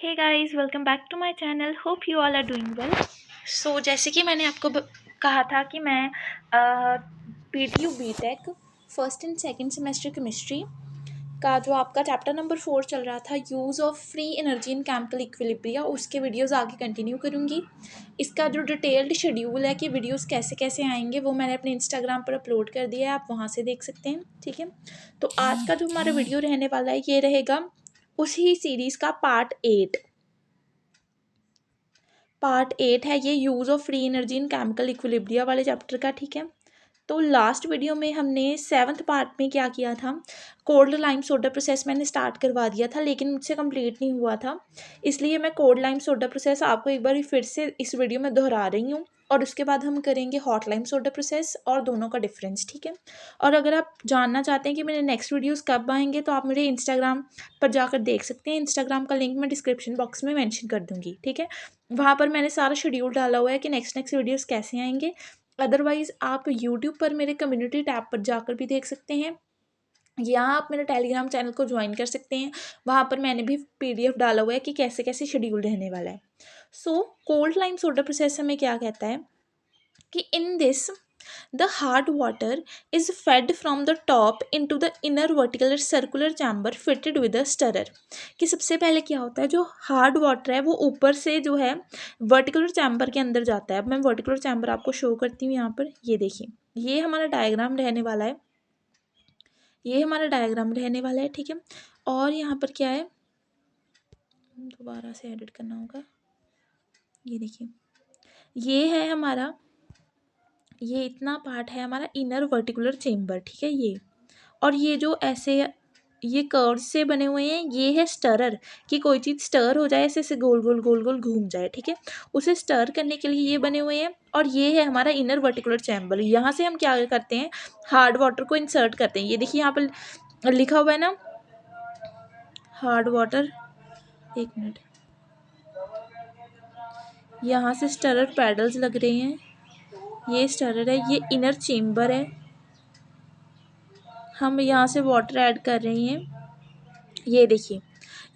Hey guys, welcome back to my channel. Hope you all are doing well. जैसे कि मैंने आपको कहा था कि मैं PTU BTech first and second semester chemistry का जो आपका चैप्टर नंबर 4 चल रहा था, use of free energy in chemical equilibria, उसके वीडियोस आगे कंटिन्यू करूँगी। इसका जो डिटेल्ड शेड्यूल है कि वीडियोस कैसे कैसे आएंगे वो मैंने अपने इंस्टाग्राम पर अपलोड कर दिया है, आप वहाँ से देख सकते हैं। ठीक है, तो आज का जो हमारा वीडियो रहने वाला है ये रहेगा उसी सीरीज़ का पार्ट 8 है ये, use of free energy in chemical equilibria वाले चैप्टर का। ठीक है, तो लास्ट वीडियो में हमने 7th पार्ट में क्या किया था, कोल्ड लाइम सोडा प्रोसेस मैंने स्टार्ट करवा दिया था लेकिन मुझसे कंप्लीट नहीं हुआ था, इसलिए मैं कोल्ड लाइम सोडा प्रोसेस आपको एक बार फिर से इस वीडियो में दोहरा रही हूँ। और उसके बाद हम करेंगे हॉट लाइम सोडा प्रोसेस और दोनों का डिफरेंस। ठीक है, और अगर आप जानना चाहते हैं कि मेरे नेक्स्ट वीडियोस कब आएंगे तो आप मेरे इंस्टाग्राम पर जाकर देख सकते हैं। इंस्टाग्राम का लिंक मैं डिस्क्रिप्शन बॉक्स में मेंशन कर दूँगी। ठीक है, वहाँ पर मैंने सारा शेड्यूल डाला हुआ है कि नेक्स्ट नेक्स्ट वीडियोस कैसे आएंगे। अदरवाइज़ आप यूट्यूब पर मेरे कम्युनिटी टैब पर जाकर भी देख सकते हैं, या आप मेरे टेलीग्राम चैनल को ज्वाइन कर सकते हैं। वहाँ पर मैंने भी PDF डाला हुआ है कि कैसे कैसे शेड्यूल रहने वाला है। कोल्ड लाइम सोडा प्रोसेस हमें क्या कहता है कि in this the hard water is fed from the top into the inner vertical circular chamber fitted with a stirrer. कि सबसे पहले क्या होता है, जो हार्ड वाटर है वो ऊपर से जो है वर्टिकुलर चैम्बर के अंदर जाता है। अब मैं वर्टिकुलर चैम्बर आपको शो करती हूँ यहाँ पर, ये देखिए, ये हमारा डायग्राम रहने वाला है, ये हमारा डायग्राम रहने वाला है। ठीक है, और यहाँ पर क्या है, दोबारा से एडिट करना होगा। ये देखिए, ये है हमारा, ये इतना पार्ट है हमारा इनर वर्टिकुलर चेम्बर। ठीक है, ये और ये जो ऐसे ये कर्व्स से बने हुए हैं ये है स्टरर, कि कोई चीज़ स्टर हो जाए, ऐसे ऐसे गोल गोल गोल गोल घूम जाए। ठीक है, उसे स्टर करने के लिए ये बने हुए हैं। और ये है हमारा इनर वर्टिकुलर चैम्बर, यहाँ से हम क्या करते हैं, हार्ड वाटर को इंसर्ट करते हैं। ये देखिए यहाँ पर लिखा हुआ है ना, हार्ड वाटर, एक मिनट, यहाँ से स्टरर पैडल्स लग रहे हैं, ये स्टरर है, ये इनर चेम्बर है, हम यहाँ से वाटर ऐड कर रहे हैं। ये देखिए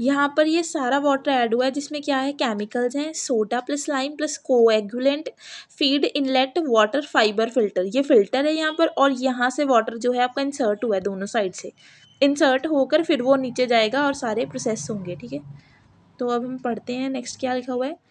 यहाँ पर ये सारा वाटर ऐड हुआ है जिसमें क्या है, केमिकल्स हैं, soda plus lime plus coagulant, feed, inlet, water, fibre, filter. ये फिल्टर है यहाँ पर, और यहाँ से वाटर जो है आपका इंसर्ट हुआ है, दोनों साइड से इंसर्ट होकर फिर वो नीचे जाएगा और सारे प्रोसेस होंगे। ठीक है, तो अब हम पढ़ते हैं नेक्स्ट क्या लिखा हुआ है।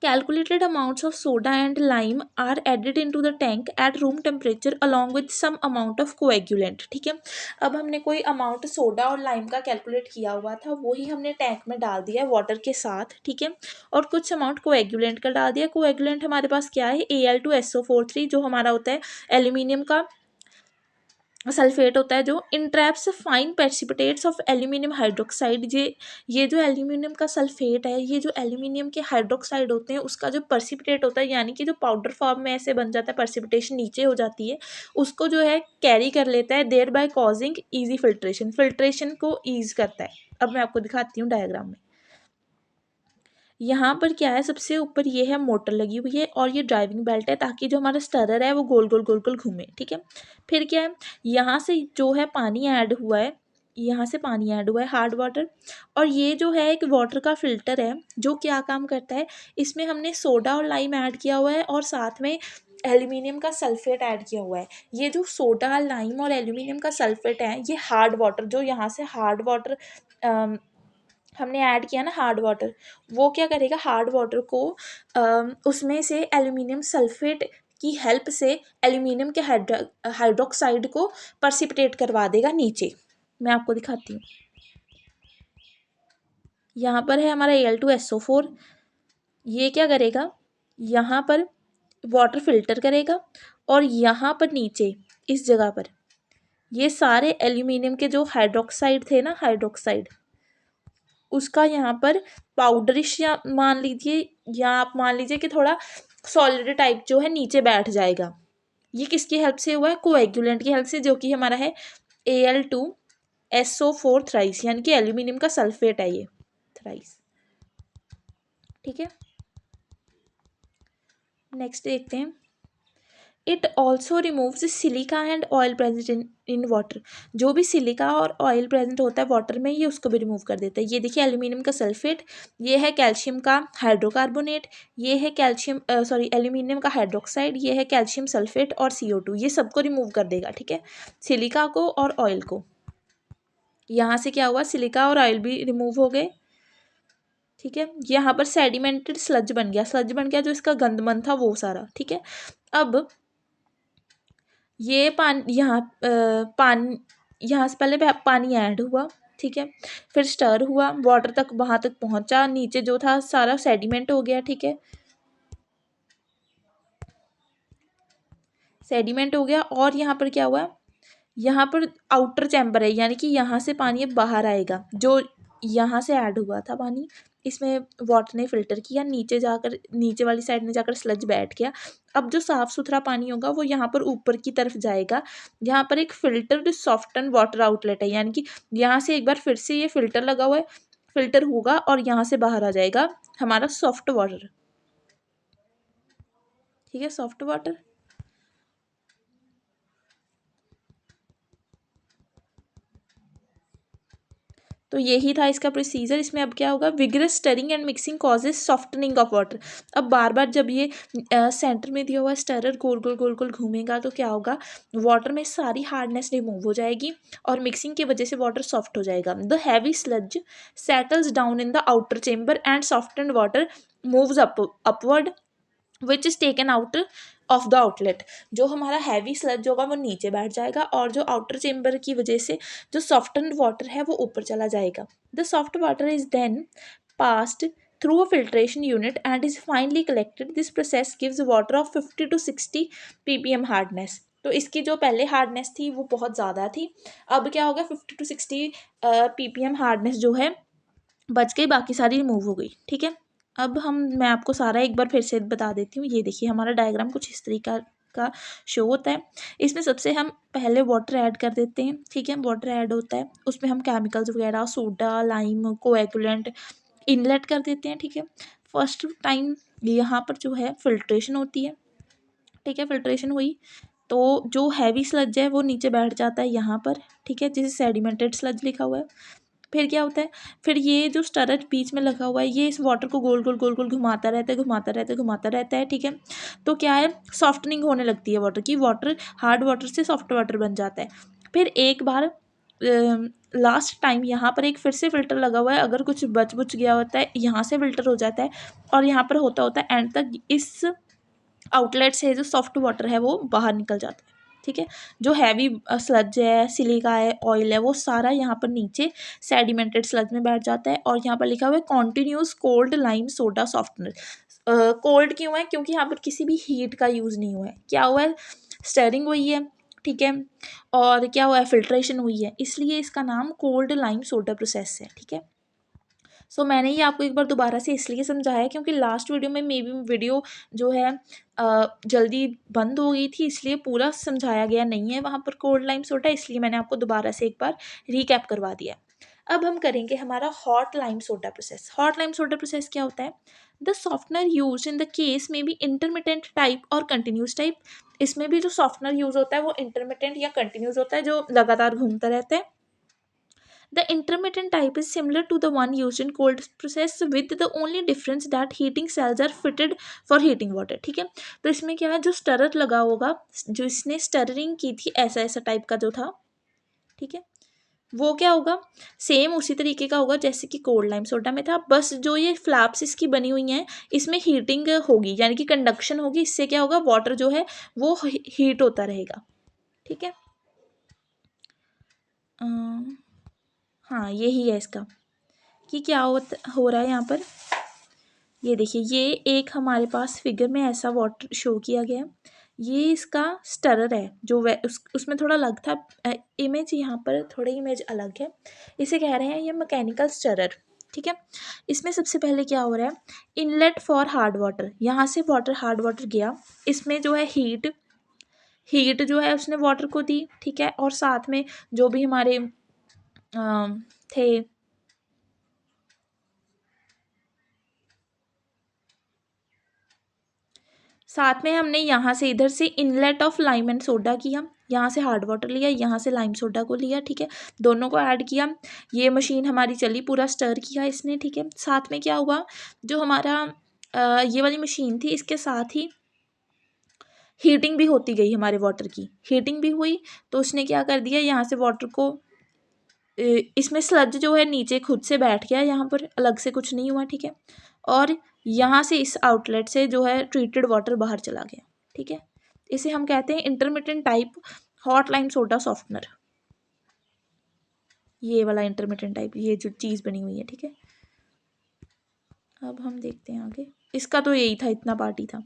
Calculated amounts of soda and lime are added into the tank at room temperature along with some amount of coagulant। ठीक है, अब हमने कोई अमाउंट सोडा और लाइम का कैलकुलेट किया हुआ था, वही हमने टैंक में डाल दिया है वाटर के साथ। ठीक है, और कुछ अमाउंट कोएगुलेंट का डाल दिया। कोएगुलेंट हमारे पास क्या है, Al2SO43, जो हमारा होता है एल्यूमिनियम का सल्फेट होता है, जो entraps fine precipitates of aluminium hydroxide. ये जो एल्यूमिनियम का सल्फेट है, ये जो एल्यूमिनियम के हाइड्रोक्साइड होते हैं उसका जो पर्सिपिटेट होता है, यानी कि जो पाउडर फॉर्म में ऐसे बन जाता है, पर्सिपिटेशन नीचे हो जाती है, उसको जो है कैरी कर लेता है, there by causing easy filtration, filtration को ईज करता है। अब मैं आपको दिखाती हूँ डायग्राम में। यहाँ पर क्या है, सबसे ऊपर ये है मोटर लगी हुई है और ये ड्राइविंग बेल्ट है, ताकि जो हमारा स्टरर है वो गोल गोल गोल गोल घूमे। ठीक है, फिर क्या है, यहाँ से जो है पानी ऐड हुआ है, यहाँ से पानी ऐड हुआ है, हार्ड वाटर। और ये जो है एक वाटर का फिल्टर है, जो क्या काम करता है, इसमें हमने सोडा और लाइम ऐड किया हुआ है और साथ में एल्यूमिनियम का सल्फेट ऐड किया हुआ है। ये जो सोडा, लाइम और एल्यूमिनियम का सल्फेट है, ये हार्ड वाटर, जो यहाँ से हार्ड वाटर हमने ऐड किया ना, हार्ड वाटर, वो क्या करेगा, हार्ड वाटर को उसमें से एल्यूमिनियम सल्फेट की हेल्प से एल्यूमिनियम के हाइड्रोक्साइड को पर्सिपिटेट करवा देगा नीचे। मैं आपको दिखाती हूँ, यहाँ पर है हमारा Al2SO4, ये क्या करेगा, यहाँ पर वाटर फिल्टर करेगा और यहाँ पर नीचे इस जगह पर ये सारे एल्यूमिनियम के जो हाइड्रोक्साइड थे ना, हाइड्रोक्साइड, उसका यहाँ पर पाउडरिश, या मान लीजिए, या आप मान लीजिए कि थोड़ा सॉलिड टाइप जो है नीचे बैठ जाएगा। ये किसकी हेल्प से हुआ है, कोएगुलेंट की हेल्प से, जो कि हमारा है Al2SO4 थ्राइस, यानी कि एल्यूमिनियम का सल्फेट है ये थ्राइस। ठीक है, नेक्स्ट देखते हैं। It also removes silica and oil present in water. जो भी सिलिका और ऑयल प्रेजेंट होता है वाटर में, ये उसको भी रिमूव कर देता है। ये देखिए एल्यूमिनियम का सल्फेट, ये है कैल्शियम का हाइड्रोकार्बोनेट, ये है कैल्शियम एल्यूमिनियम का हाइड्रोक्साइड, ये है कैल्शियम सल्फेट और CO2, ये सबको रिमूव कर देगा। ठीक है, सिलिका को और ऑयल को। यहाँ से क्या हुआ, सिलिका और ऑयल भी रिमूव हो गए। ठीक है, यहाँ पर सेडिमेंटेड स्लज बन गया, स्लज बन गया जो इसका गंदमन था वो सारा। ठीक है, अब ये पानी यहाँ पानी, यहाँ से पहले पानी ऐड हुआ। ठीक है, फिर स्टर हुआ, वाटर तक वहाँ तक पहुँचा, नीचे जो था सारा सेडिमेंट हो गया। ठीक है, सेडिमेंट हो गया। और यहाँ पर क्या हुआ, यहाँ पर आउटर चैम्बर है, यानी कि यहाँ से पानी अब बाहर आएगा। जो यहाँ से ऐड हुआ था पानी, इसमें वाटर ने फिल्टर किया, नीचे जाकर नीचे वाली साइड में जाकर स्लज बैठ गया। अब जो साफ़ सुथरा पानी होगा वो यहाँ पर ऊपर की तरफ जाएगा। यहाँ पर एक फिल्टर्ड सॉफ्टन वाटर आउटलेट है, यानी कि यहाँ से एक बार फिर से ये फिल्टर लगा हुआ है, फिल्टर होगा और यहाँ से बाहर आ जाएगा हमारा सॉफ्ट वाटर। ठीक है, सॉफ्ट वाटर। तो यही था इसका प्रोसीजर। इसमें अब क्या होगा, vigorous stirring and mixing causes softening of water. अब बार बार जब ये सेंटर में दिया हुआ स्टरर गोल गोल गोल गोल घूमेगा तो क्या होगा, वाटर में सारी हार्डनेस रिमूव हो जाएगी और मिक्सिंग की वजह से वाटर सॉफ्ट हो जाएगा। The heavy sludge settles down in the outer chamber and softened water moves upward which is taken out of the outlet. जो हमारा हैवी स्लज होगा वो नीचे बैठ जाएगा और जो आउटर चेम्बर की वजह से जो सॉफ्टन्ड वाटर है वो ऊपर चला जाएगा। The soft water is then passed through a filtration unit and is finally collected. This process gives water of 50 to 60 ppm hardness. तो इसकी जो पहले हार्डनेस थी वो बहुत ज़्यादा थी, अब क्या होगा 50 to 60 ppm हार्डनेस जो है बच गई, बाकी सारी रिमूव हो गई। ठीक है, अब मैं आपको सारा एक बार फिर से बता देती हूँ। ये देखिए हमारा डायग्राम कुछ इस तरीका का शो होता है। इसमें सबसे हम पहले वाटर ऐड कर देते हैं। ठीक है, वाटर ऐड होता है, उसमें हम केमिकल्स वगैरह सोडा लाइम कोएगुलेंट इनलेट कर देते हैं। ठीक है, फर्स्ट टाइम यहाँ पर जो है फिल्ट्रेशन होती है। ठीक है, फिल्ट्रेशन हुई तो जो हैवी स्लज है वो नीचे बैठ जाता है यहाँ पर। ठीक है, जिसे सेडिमेंटेड स्लज लिखा हुआ है। फिर क्या होता है, फिर ये जो स्टरर बीच में लगा हुआ है ये इस वाटर को गोल गोल गोल गोल घुमाता रहता है, घुमाता रहता है, घुमाता रहता है। ठीक है, तो क्या है, सॉफ्टनिंग होने लगती है वाटर की, वाटर हार्ड वाटर से सॉफ्ट वाटर बन जाता है। फिर एक बार लास्ट टाइम यहाँ पर एक फिर से फिल्टर लगा हुआ है, अगर कुछ बच बुच गया होता है यहाँ से फिल्टर हो जाता है और यहाँ पर होता होता है एंड तक इस आउटलेट से जो सॉफ्ट वाटर है वो बाहर निकल जाता है। ठीक है, जो हैवी स्लज है सिलिका है ऑयल है वो सारा यहाँ पर नीचे सेडिमेंटेड स्लज में बैठ जाता है। और यहाँ पर लिखा हुआ है continuous cold lime soda softener. Cold क्यों है, क्योंकि यहाँ पर किसी भी हीट का यूज़ नहीं हुआ है। क्या हुआ है, स्टरिंग हुई है। ठीक है, और क्या हुआ है, फिल्ट्रेशन हुई है, इसलिए इसका नाम कोल्ड लाइम सोडा प्रोसेस है। ठीक है, सो मैंने ये आपको एक बार दोबारा से इसलिए समझाया क्योंकि लास्ट वीडियो में मे बी वीडियो जो है जल्दी बंद हो गई थी, इसलिए पूरा समझाया गया नहीं है वहाँ पर कोल्ड लाइम सोडा, इसलिए मैंने आपको दोबारा से एक बार रीकैप करवा दिया। अब हम करेंगे हमारा hot lime soda process. Hot lime soda process क्या होता है, the softener use in the case में भी इंटरमिटेंट टाइप और कंटिन्यूस टाइप। इसमें भी जो सॉफ्टनर यूज होता है वो इंटरमिटेंट या कंटिन्यूस होता है, जो लगातार घूमता रहता है। The intermittent type is similar to the one used in cold process with the only difference that heating cells are fitted for heating water। ठीक है, तो इसमें क्या है, जो स्टरर लगा होगा, जो इसने स्टरिंग की थी ऐसा ऐसा टाइप का जो था, ठीक है, वो क्या होगा, सेम उसी तरीके का होगा जैसे कि कोल्ड लाइम सोडा में था, बस जो ये फ्लैप्स इसकी बनी हुई हैं इसमें हीटिंग होगी, यानी कि कंडक्शन होगी। इससे क्या होगा, वाटर जो है वो हीट होता रहेगा। ठीक है, हाँ यही है इसका कि क्या हो रहा है यहाँ पर। ये देखिए, ये एक हमारे पास फिगर में ऐसा वाटर शो किया गया है, ये इसका स्टरर है जो उसमें थोड़ा अलग था इमेज, यहाँ पर थोड़ी इमेज अलग है। इसे कह रहे हैं ये मैकेनिकल स्टरर। ठीक है, इसमें सबसे पहले क्या हो रहा है, इनलेट फॉर हार्ड वाटर, यहाँ से वाटर हार्ड वाटर गया, इसमें जो है हीट जो है उसने वाटर को दी। ठीक है, और साथ में जो भी हमारे थे साथ में हमने यहाँ से इधर से inlet of lime and soda किया, यहाँ से हार्ड वाटर लिया, यहाँ से लाइम सोडा को लिया, ठीक है, दोनों को ऐड किया। ये मशीन हमारी चली, पूरा स्टर किया इसने, ठीक है। साथ में क्या हुआ, जो हमारा ये वाली मशीन थी, इसके साथ ही हीटिंग भी होती गई हमारे वाटर की, हीटिंग भी हुई। तो उसने क्या कर दिया, यहाँ से वाटर को इसमें स्लज जो है नीचे खुद से बैठ गया, यहाँ पर अलग से कुछ नहीं हुआ, ठीक है। और यहाँ से इस आउटलेट से जो है ट्रीटेड वाटर बाहर चला गया, ठीक है। इसे हम कहते हैं intermittent type hot lime soda softener. ये वाला इंटरमिटेंट टाइप, ये जो चीज़ बनी हुई है, ठीक है। अब हम देखते हैं आगे, इसका तो यही था, इतना पार्ट ही था।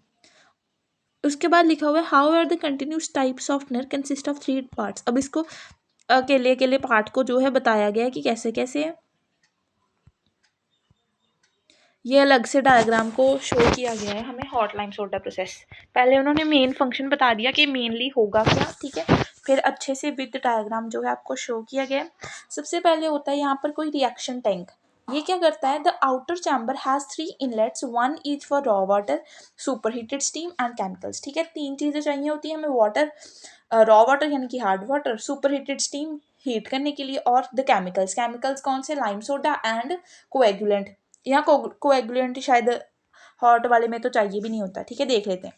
उसके बाद लिखा हुआ है how are the continuous type softener consist of 3 parts. अब इसको अकेले अकेले पार्ट को जो है बताया गया है कि कैसे कैसे है। ये अलग से डायग्राम को शो किया गया है हमें हॉट लाइम सोडा प्रोसेस। पहले उन्होंने मेन फंक्शन बता दिया कि मेनली होगा क्या, ठीक है। फिर अच्छे से विद डायग्राम जो है आपको शो किया गया है। सबसे पहले होता है यहाँ पर कोई रिएक्शन टैंक। ये क्या करता है, the outer chamber has 3 inlets, 1 each for raw water, super heated steam and chemicals, ठीक है। 3 चीज़ें चाहिए होती हैं हमें, वाटर, रॉ वाटर यानी कि hard water, super heated steam heat करने के लिए, और द केमिकल्स, केमिकल्स कौन से, लाइम सोडा एंड कोएगुलेंट। यहाँ कोएगुलेंट शायद हॉट वाले में तो चाहिए भी नहीं होता, ठीक है, देख लेते हैं।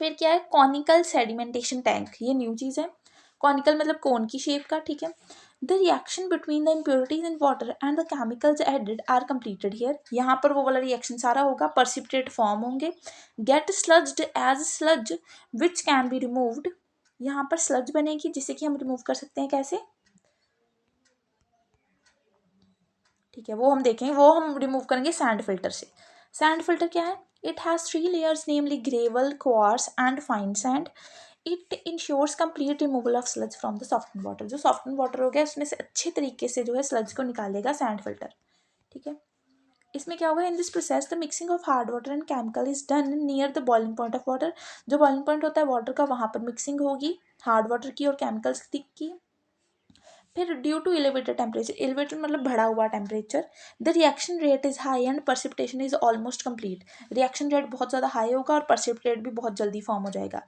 फिर क्या है, कॉनिकल सेडिमेंटेशन टैंक, ये न्यू चीज़ है। कॉनिकल मतलब कोन की शेप का, ठीक है। The reaction between the impurities in water and the chemicals added are completed here. यहाँ पर वो वाला रिएक्शन सारा होगा, परसिपिटेट फॉर्म होंगे। Get sludged as sludge which can be removed. यहाँ पर स्लज बनेगी जिसे कि हम रिमूव कर सकते हैं, कैसे, ठीक है, वो हम देखेंगे। वो हम रिमूव करेंगे सैंड फिल्टर से। सैंड फिल्टर क्या है, it has 3 layers namely gravel, quartz and fine sand. It insures complete removal of sludge from the soften water. जो सॉफ्टन वाटर हो गया उसमें से अच्छे तरीके से जो है स्लज को निकालेगा सैंड फिल्टर, ठीक है। इसमें क्या होगा, in this process the mixing of hard water and chemical is done near the boiling point of water. जो बॉइलिंग पॉइंट होता है वाटर का, वहाँ पर मिक्सिंग होगी हार्ड वाटर की और केमिकल्स की। फिर due to elevated temperature, elevated मतलब बढ़ा हुआ temperature, the reaction rate is high and precipitation is almost complete. Reaction rate बहुत ज़्यादा हाई होगा और परसिपिटेट भी बहुत जल्दी फॉर्म हो जाएगा।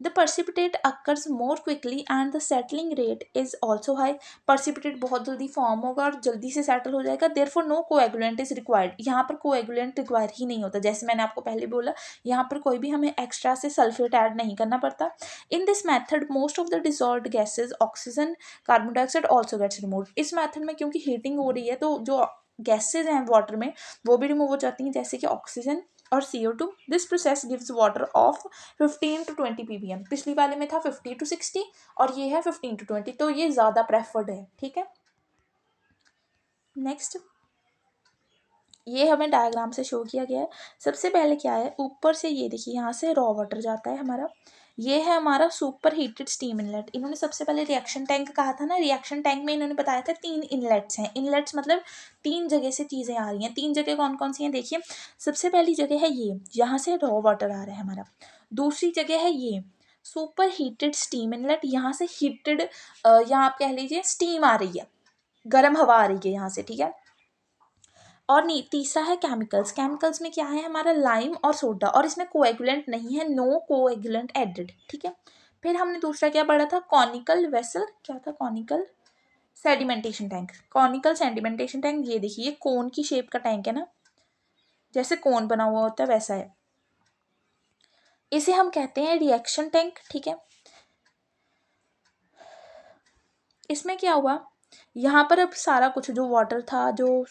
The precipitate occurs more quickly and the settling rate is also high. Precipitate बहुत जल्दी फॉर्म होगा और जल्दी से सेटल हो जाएगा। Therefore no coagulant is required. यहाँ पर कोएगुलेंट रिक्वायर ही नहीं होता, जैसे मैंने आपको पहले बोला, यहाँ पर कोई भी हमें एक्स्ट्रा से सल्फेट ऐड नहीं करना पड़ता। In this method most of the dissolved gases, oxygen, carbon dioxide also gets remove. इस मैथड में क्योंकि हीटिंग हो रही है तो जो गैसेज हैं वाटर में वो भी रिमूव हो जाती हैं, जैसे कि ऑक्सीजन और CO2। This process gives water of 15 to 20 ppm। पिछली वाले में था 50 to 60 और ये है 15 to 20, तो ये ज़्यादा प्रेफर्ड है, ठीक है। नेक्स्ट, ये हमें डायग्राम से शो किया गया है। सबसे पहले क्या है, ऊपर से ये देखिए यहाँ से रॉ वाटर जाता है हमारा, ये है हमारा सुपर हीटेड स्टीम इनलेट। इन्होंने सबसे पहले रिएक्शन टैंक कहा था ना, रिएक्शन टैंक में इन्होंने बताया था 3 इनलेट्स हैं। इनलेट्स मतलब 3 जगह से चीज़ें आ रही हैं। 3 जगह कौन कौन सी हैं, देखिए। सबसे पहली जगह है ये, यहाँ से रॉ वाटर आ रहा है हमारा। दूसरी जगह है ये सुपर हीटेड स्टीम इनलेट, यहाँ से हीटेड, यहाँ आप कह लीजिए स्टीम आ रही है, गर्म हवा आ रही है यहाँ से, ठीक है। और तीसरा है केमिकल्स। केमिकल्स में क्या है हमारा, लाइम और सोडा, और इसमें कोएगुलेंट नहीं है, नो कोएगुलेंट एडेड, ठीक है। फिर हमने दूसरा क्या पढ़ा था, कॉनिकल वेसल, क्या था, conical sedimentation tank. Conical sedimentation tank, ये देखिए कोन की शेप का टैंक है ना, जैसे कोन बना हुआ होता है वैसा है। इसे हम कहते हैं रिएक्शन टैंक, ठीक है। इसमें क्या हुआ, यहाँ पर अब सारा कुछ जो वाटर था, जो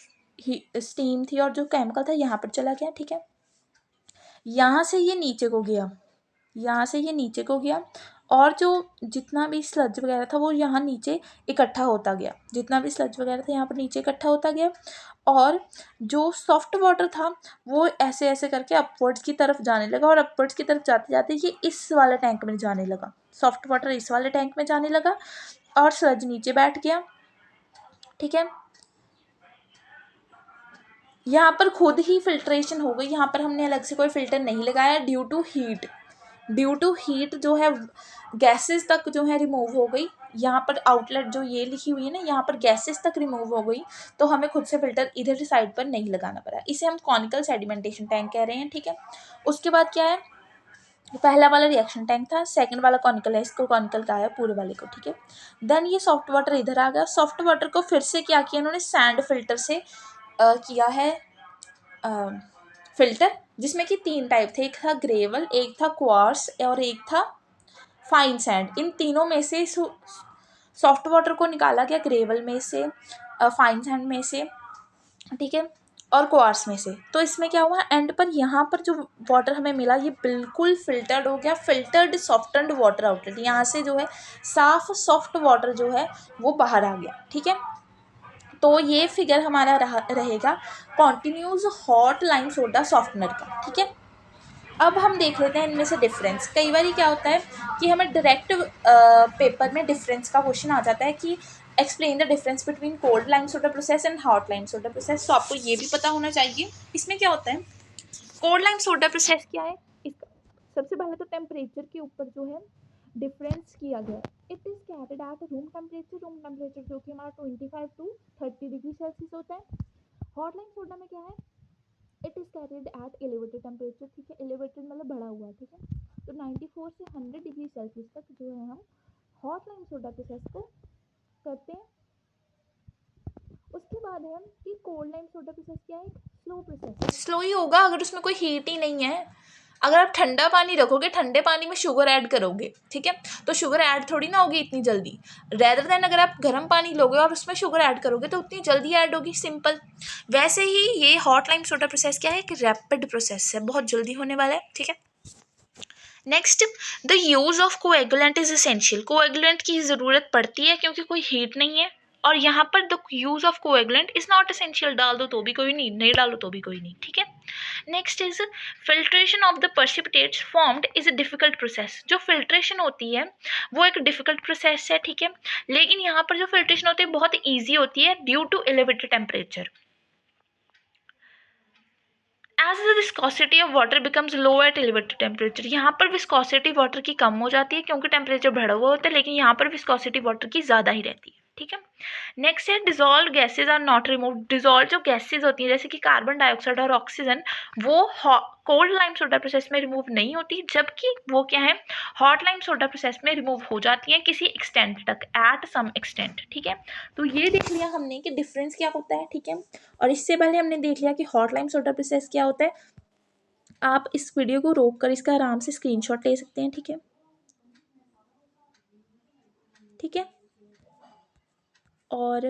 स्टीम थी और जो केमिकल था यहाँ पर चला गया, ठीक है। यहाँ से ये नीचे को गया, यहाँ से ये नीचे को गया, और जो जितना भी स्लज वगैरह था वो यहाँ नीचे इकट्ठा होता गया। जितना भी स्लज वगैरह था यहाँ पर नीचे इकट्ठा होता गया, और जो सॉफ्ट वाटर था वो ऐसे ऐसे करके अपवर्ड्स की तरफ जाने लगा, और अपवर्ड्स की तरफ जाते जाते ये इस वाले टैंक में जाने लगा। सॉफ्ट वाटर इस वाले टैंक में जाने लगा और स्लज नीचे बैठ गया, ठीक है। यहाँ पर खुद ही फिल्ट्रेशन हो गई, यहाँ पर हमने अलग से कोई फिल्टर नहीं लगाया। ड्यू टू हीट जो है गैसेस तक जो है रिमूव हो गई। यहाँ पर आउटलेट जो ये लिखी हुई है ना, यहाँ पर गैसेस तक रिमूव हो गई, तो हमें खुद से फिल्टर इधर साइड पर नहीं लगाना पड़ा। इसे हम कॉनिकल सेडिमेंटेशन टैंक कह रहे हैं, ठीक है। उसके बाद क्या है, पहला वाला रिएक्शन टैंक था, सेकंड वाला कॉनिकल है, इसको कॉनिकल कहा है पूरे वाले को, ठीक है। देन ये सॉफ्ट वाटर इधर आ गया, सॉफ्ट वाटर को फिर से क्या किया इन्होंने, सैंड फिल्टर से किया है फिल्टर, जिसमें कि 3 टाइप थे, एक था ग्रेवल, एक था क्वार्ट्स और एक था फाइन सैंड। इन तीनों में से सॉफ्ट वाटर को निकाला गया ग्रेवल में से, फाइन सैंड में से, ठीक है, और क्वार्ट्स में से। तो इसमें क्या हुआ एंड पर, यहाँ पर जो वाटर हमें मिला ये बिल्कुल फिल्टर्ड हो गया, फिल्टर्ड सॉफ्टन्ड वाटर आउटलेट, यहाँ से जो है साफ सॉफ्ट वाटर जो है वो बाहर आ गया, ठीक है। तो ये फिगर हमारा रहेगा continuous hot lime soda softener का, ठीक है। अब हम देख लेते हैं इनमें से डिफरेंस। कई बार क्या होता है कि हमें डायरेक्ट पेपर में डिफरेंस का क्वेश्चन आ जाता है कि explain the difference between cold lime soda process and hot lime soda process. तो आपको ये भी पता होना चाहिए। इसमें क्या होता है, कोल्ड लाइम सोडा प्रोसेस क्या है, इसका सबसे पहले तो टेम्परेचर के ऊपर जो है डिफरेंस किया गया है। It is carried at room temperature जो कि हमारा 25 to 30 डिग्री सेल्सियस होता है। हॉट लाइम सोडा में क्या है, it is carried at elevated temperature, ठीक है, एलिवेटेड मतलब बढ़ा हुआ, ठीक है। तो 94 से 100 डिग्री सेल्सियस तक जो है हम हॉट लाइम सोडा प्रोसेस को करते हैं। उसके बाद है कि कोल्ड लाइम सोडा प्रोसेस क्या है, स्लो प्रोसेस, स्लो ही होगा अगर उसमें कोई हीट ही नहीं है। अगर आप ठंडा पानी रखोगे, ठंडे पानी में शुगर ऐड करोगे, ठीक है, तो शुगर ऐड थोड़ी ना होगी इतनी जल्दी। रेदर देन अगर आप गर्म पानी लोगे और उसमें शुगर ऐड करोगे तो उतनी जल्दी ऐड होगी, सिंपल। वैसे ही ये हॉट लाइम सोडा प्रोसेस क्या है, एक रैपिड प्रोसेस है, बहुत जल्दी होने वाला है, ठीक है। Next, the use of coagulant is essential. Coagulant की ज़रूरत पड़ती है क्योंकि कोई हीट नहीं है, और यहाँ पर the use of coagulant is not essential. डाल दो तो भी कोई नहीं, नहीं डालो तो भी कोई नहीं, ठीक है। Next is filtration of the precipitates formed is a difficult process. जो फिल्ट्रेशन होती है वो एक डिफिकल्ट प्रोसेस है, ठीक है, लेकिन यहाँ पर जो फिल्ट्रेशन होती है बहुत ईजी होती है due to elevated temperature. As the viscosity of water becomes low at elevated temperature. यहाँ पर विस्कोसिटी वाटर की कम हो जाती है क्योंकि टेम्परेचर बढ़ा हुआ होता है, लेकिन यहाँ पर विस्कोसिटी वाटर की ज़्यादा ही रहती है, ठीक है। नेक्स्ट है dissolve gases are not remove. Dissolve जो गैसेज होती हैं जैसे कि कार्बन डाइऑक्साइड और ऑक्सीजन, वो कोल्ड लाइम सोडा प्रोसेस में रिमूव नहीं होती, जबकि वो क्या है, हॉट लाइम सोडा प्रोसेस में रिमूव हो जाती हैं किसी एक्सटेंट तक, एट सम एक्सटेंट, ठीक है। तो ये देख लिया हमने कि डिफरेंस क्या होता है, ठीक है। और इससे पहले हमने देख लिया कि हॉट लाइम सोडा प्रोसेस क्या होता है। आप इस वीडियो को रोक कर इसका आराम से स्क्रीनशॉट ले सकते हैं, ठीक है, ठीक है। और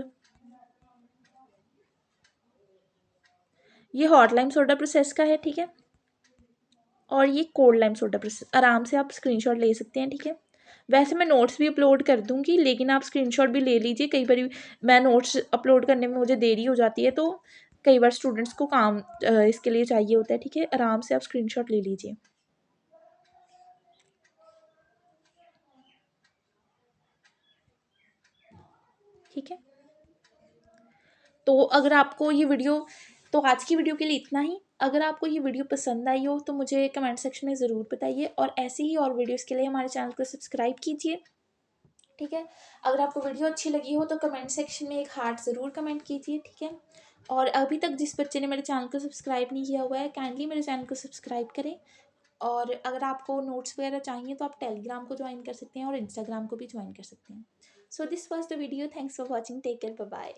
ये हॉट लाइम सोडा प्रोसेस का है, ठीक है, और ये कोल्ड लाइम सोडा प्रोसेस, आराम से आप स्क्रीनशॉट ले सकते हैं, ठीक है। वैसे मैं नोट्स भी अपलोड कर दूंगी, लेकिन आप स्क्रीनशॉट भी ले लीजिए। कई बार मैं नोट्स अपलोड करने में मुझे देरी हो जाती है, तो कई बार स्टूडेंट्स को काम इसके लिए चाहिए होता है, ठीक है। आराम से आप स्क्रीनशॉट ले लीजिए, ठीक है। तो अगर आपको ये वीडियो, तो आज की वीडियो के लिए इतना ही। अगर आपको ये वीडियो पसंद आई हो तो मुझे कमेंट सेक्शन में ज़रूर बताइए, और ऐसी ही और वीडियोस के लिए हमारे चैनल को सब्सक्राइब कीजिए, ठीक है। अगर आपको वीडियो अच्छी लगी हो तो कमेंट सेक्शन में एक हार्ट ज़रूर कमेंट कीजिए, ठीक है। और अभी तक जिस बच्चे ने मेरे चैनल को सब्सक्राइब नहीं किया हुआ है, काइंडली मेरे चैनल को सब्सक्राइब करें। और अगर आपको नोट्स वगैरह चाहिए तो आप टेलीग्राम को ज्वाइन कर सकते हैं और इंस्टाग्राम को भी ज्वाइन कर सकते हैं। So this was the video, thanks for watching, take care, bye bye.